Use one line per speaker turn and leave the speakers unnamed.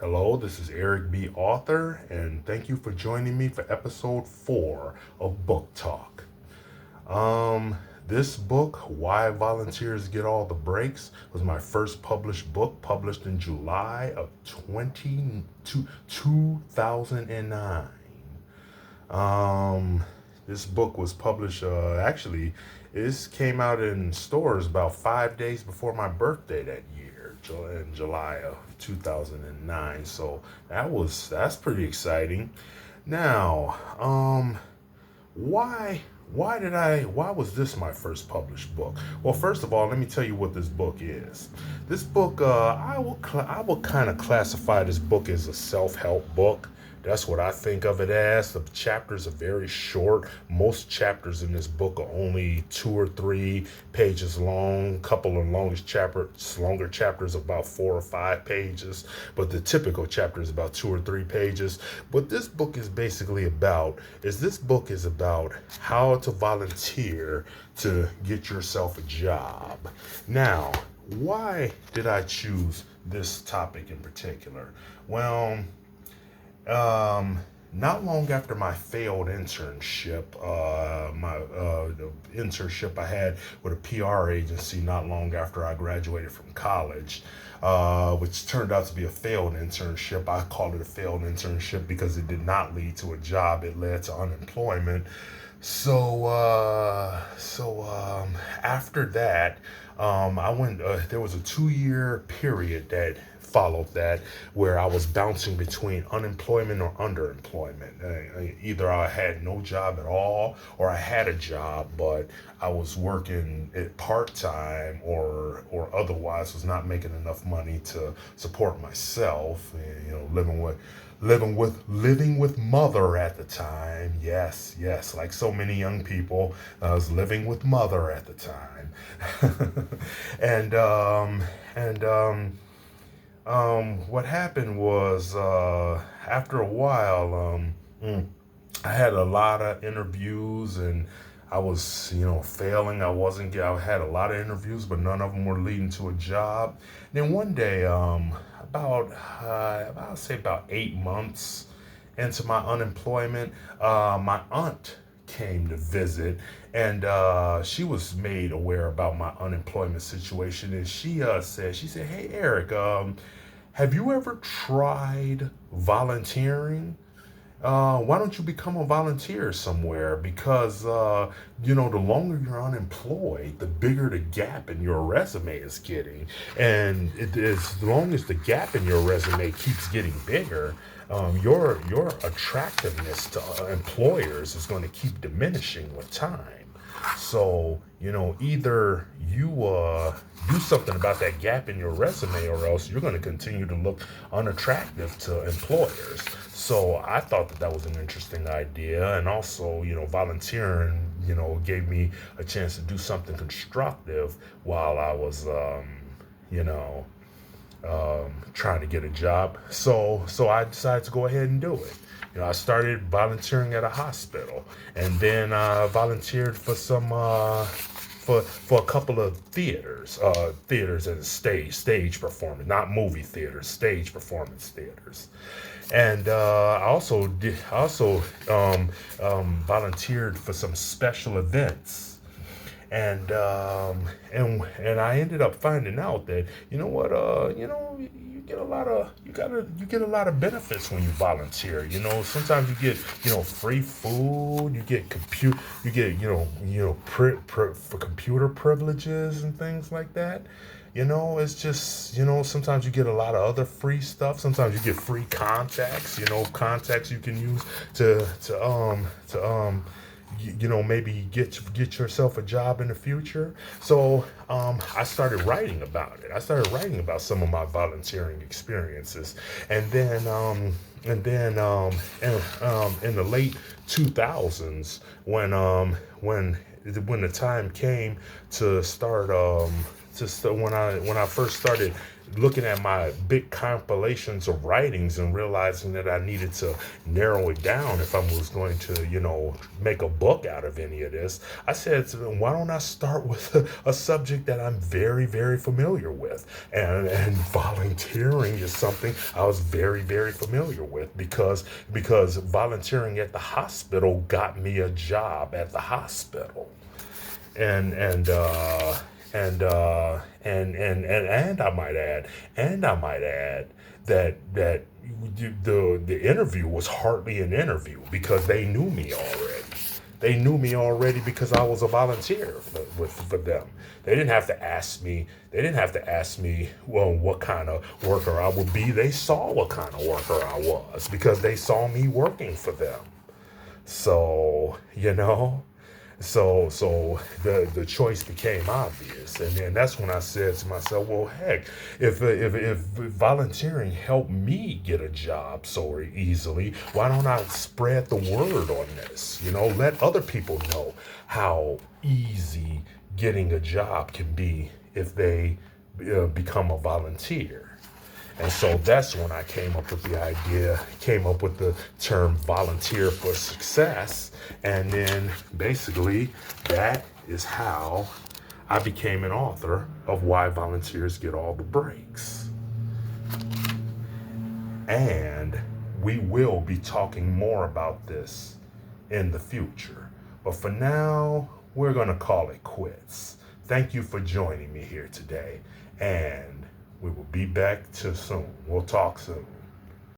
Hello, this is Eric B. Author, and thank you for joining me for episode 4 of Book Talk. Um, this book, Why Volunteers Get All the Breaks, was my first published book, published in July of 2009. Um, this book was published, actually, this came out in stores about 5 days before my birthday that year, in July of 2009. So that's pretty exciting. Now, why was this my first published book? Well, first of all, let me tell you what this book is. This book, I will kind of classify this book as a self-help book. That's what I think of it as. The chapters are very short. Most chapters in this book are only 2 or 3 pages long. A couple of longer chapters about 4 or 5 pages. But the typical chapter is about 2 or 3 pages. What this book is basically about is about how to volunteer to get yourself a job. Now, why did I choose this topic in particular? Well, not long after my failed internship, the internship I had with a PR agency, not long after I graduated from college, which turned out to be a failed internship. I called it a failed internship because it did not lead to a job; it led to unemployment. So after that, I went. There was a 2-year period that followed that where I was bouncing between unemployment or underemployment. Either I had no job at all, or I had a job but I was working it part time, or otherwise was not making enough money to support myself. And, living with mother at the time. Yes, like so many young people, I was living with mother at the time. and what happened was, after a while, I had a lot of interviews and I was, failing. I had a lot of interviews, but none of them were leading to a job. Then one day, I'll say about 8 months into my unemployment, my aunt came to visit, and she was made aware about my unemployment situation, and she said, "Hey, Eric, have you ever tried volunteering? Why don't you become a volunteer somewhere? Because, the longer you're unemployed, the bigger the gap in your resume is getting. And as long as the gap in your resume keeps getting bigger, your attractiveness to employers is going to keep diminishing with time. So, either you do something about that gap in your resume, or else you're going to continue to look unattractive to employers." So I thought that was an interesting idea. And also, volunteering, gave me a chance to do something constructive while I was, you know, trying to get a job. So I decided to go ahead and do it. I started volunteering at a hospital, and then I volunteered for some for a couple of theaters and stage performance, not movie theaters, stage performance theaters. And I also volunteered for some special events, and I ended up finding out that, you get a lot of benefits when you volunteer. Sometimes you get, free food, you get, for computer privileges and things like that. It's just, sometimes you get a lot of other free stuff. Sometimes you get free contacts, contacts you can use to maybe get yourself a job in the future. So I started writing about it. I started writing about some of my volunteering experiences, and then in the late 2000s, when the time came to start when I first started looking at my big compilations of writings and realizing that I needed to narrow it down if I was going to, make a book out of any of this, I said, why don't I start with a subject that I'm very, very familiar with? And volunteering is something I was very, very familiar with because volunteering at the hospital got me a job at the hospital. And I might add that the interview was hardly an interview because they knew me already. They knew me already because I was a volunteer for them. They didn't have to ask me. They didn't have to ask me, well, what kind of worker I would be. They saw what kind of worker I was because they saw me working for them. So, so the choice became obvious, and then that's when I said to myself, well, heck, if volunteering helped me get a job so easily, why don't I spread the word on this? Let other people know how easy getting a job can be if they become a volunteer. And so that's when I came up with the term volunteer for success. And then basically that is how I became an author of Why Volunteers Get All the Breaks. And we will be talking more about this in the future. But for now, we're going to call it quits. Thank you for joining me here today. And we will be back too soon. We'll talk soon.